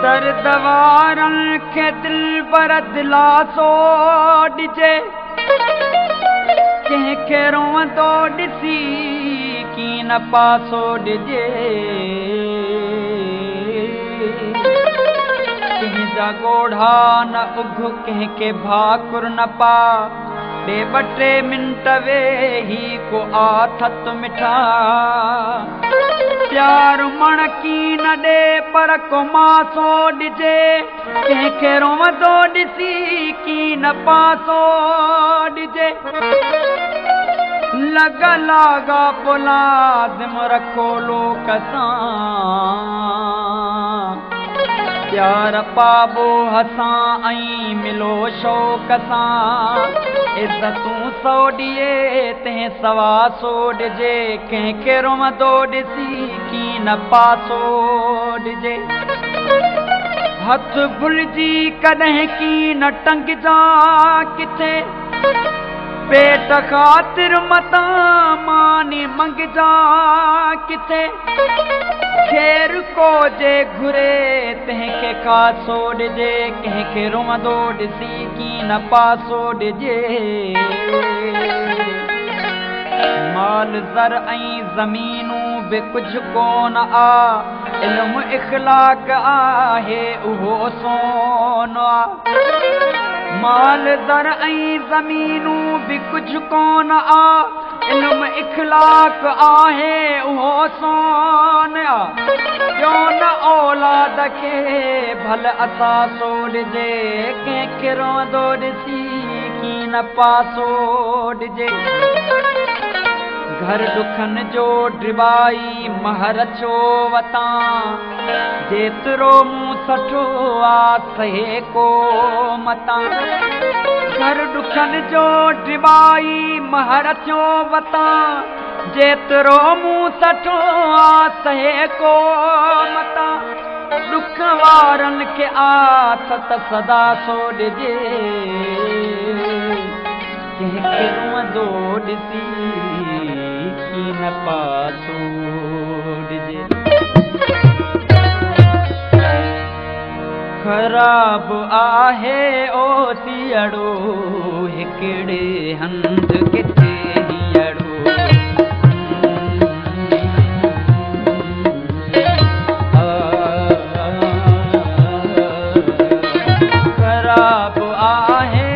दर्द वारनि खे दिल पर दिलासो ॾिजे कंहिंखे रोअंदो ॾिसी की न पासो ॾिजे कंहिंजा ॻोढ़ा न उघ कंहिंखे भाकुर न पा ॾे ॿ टे मिंट वेही को आथत मिठा प्यार मणकी न ॾे पर को मासो ॾिजे कंहिंखे रोअंदो ॾिसी की न पासो ॾिजे लॻ लागा पुलाज़िम रखो लोक सां प्यार पाबो हसां ऐं मिलो शौक़ सां इज़तूं सौ ॾिए तंहिं सवा सो ॾिजे कंहिंखे रोअंदो ॾिसी की न पासो ॾिजे हथ भुलिजी कॾहिं की न टंगजा किथे पेट ख़ातिर मतां मानी मंगजा किथे खेर को जे घुरे तंहिंखे खासो ॾिजे कंहिंखे रोअंदो ॾिसी की न पासो ॾिजे माल ज़र ऐं ज़मीनूं बि कुझु कोन आ इल्मु इख़लाक़ आहे उहो सोन आ माल ज़र ऐं ज़मीनूं बि कुझु कोन आ इल्मु इख़लाक़ आहे उहो सोन आ ॿियो न औलाद खे भल असासो ॾिजे कंहिंखे रोअंदो ॾिसी की न पासो ॾिजे घर दुखनि जो ड्रिबाई महर छो वतां जेतिरो मूं सठो आ सहे को मतां घर दुखनि जो ड्रिबाई महर छो वतां जेतिरो मूं सठो आ सहे को मतां दुख वारनि खे आथत सदा सो ॾिजे कंहिंखे रोअंदो ॾिसी की न पासो ॾिजे ख़राब आहे ओ सियड़ो हिकिड़े हंध किथे हीअड़ो ख़राब आहे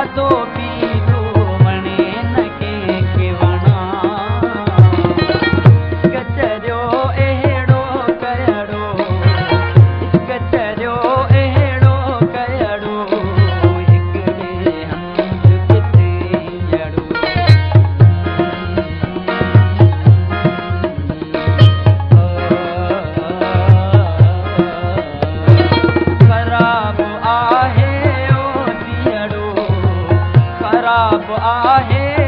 खाधो पीतो वणे न कंहिंखे वणा कचरियो अहिड़ो कहिड़ो कचरियो अहिड़ो कहिड़ो हिकिड़े हंधि किथे जड़ो ख़राब आहे ओ दियड़ो ख़राब आहे